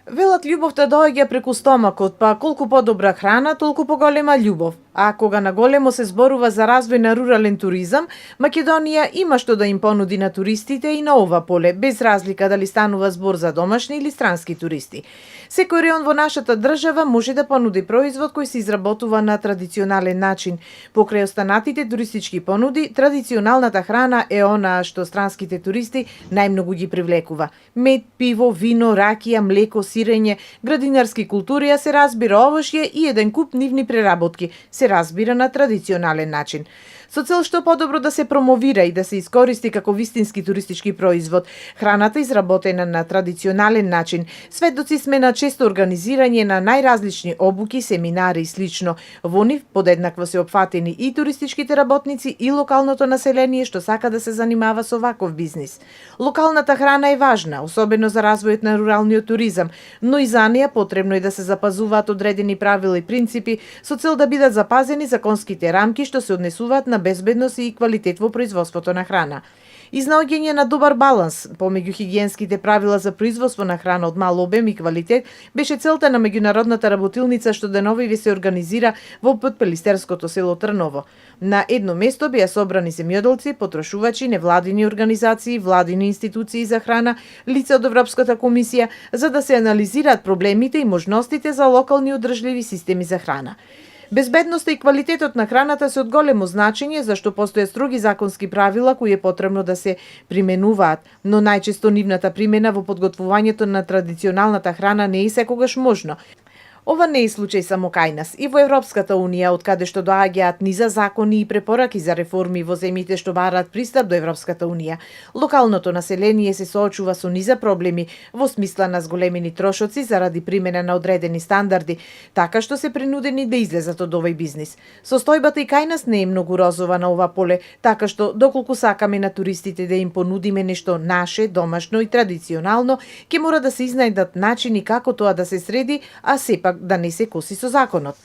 Велат љубовта доаѓа преку стомакот, па колку подобра храна, толку поголема љубов. А кога наголемо се зборува за развој на рурален туризам, Македонија има што да им понуди на туристите и на ова поле, без разлика дали станува збор за домашни или странски туристи. Секој реон во нашата држава може да понуди производ кој се изработува на традиционален начин. Покрај останатите туристички понуди, традиционалната храна е онаа што странските туристи најмногу ги привлекува. Мед, пиво, вино, ракија, млеко, сирење, градинарски култури, а се разбира овошје и еден куп нивни преработки, се разбира на традиционален начин. Со цел што подобро да се промовира и да се искористи како вистински туристички производ, храната изработена на традиционален начин, сведоци сме на често организирање на најразлични обуки, семинари и слично. Во нив подеднакво се опфатени и туристичките работници и локалното население што сака да се занимава со ваков бизнис. Локалната храна е важна, особено за развојот на руралниот туризам, но и за неја потребно е да се запазуваат одредени правила и принципи со цел да бидат запазени законските рамки што се однесуваат на безбедност и квалитет во производството на храна. Изнаоѓање на добар баланс помеѓу хигиенските правила за производство на храна од мал обем и квалитет беше целта на меѓународната работилница што деновиве се организира во Потпелистерското село Трново. На едно место беа собрани земјоделци, потрошувачи, невладини организации, владини институции за храна, лица од Европската комисија, за да се анализираат проблемите и можностите за локални одржливи системи за храна. Безбедноста и квалитетот на храната се од големо значење зашто постојат строги законски правила кои е потребно да се применуваат, но најчесто нивната примена во подготвувањето на традиционалната храна не е секогаш можно. Ова не е случај само кај нас. И во Европската Унија, од каде што доаѓаат низа закони и препораки за реформи во земјите што бараат пристап до Европската Унија, локалното население се соочува со низа проблеми во смисла на зголемени трошоци заради примена на одредени стандарди, така што се принудени да излезат од овој бизнис. Состојбата и кај нас не е многу розова на ова поле, така што доколку сакаме на туристите да им понудиме нешто наше, домашно и традиционално, ќе мора да се изнајдат начини како тоа да се среди, а сепак да не се коси со законот.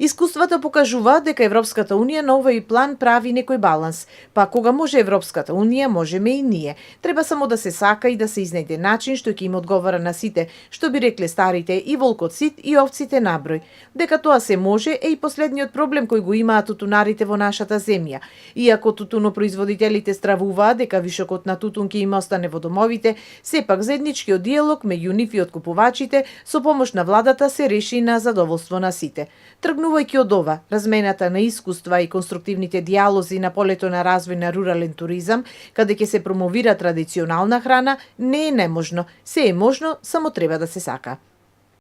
Искуствата покажуваат дека Европската Унија на овој план прави некој баланс, па кога може Европската Унија, можеме и ние. Треба само да се сака и да се изнајде начин што ќе им одговара на сите, што би рекле старите, и волкот сит и овците наброј. Дека тоа се може е и последниот проблем кој го имаат тутунарите во нашата земја. Иако тутунопроизводителите стравуваат дека вишокот на тутун ќе им остане во домовите, сепак заедничкиот диалог меѓу нив и откупувачите со помош на владата се реши на задоволство на сите. Тргнувајќи од ова, размената на искуства и конструктивните диалози на полето на развој на рурален туризам, каде ќе се промовира традиционална храна, не е неможно. Се е можно, само треба да се сака.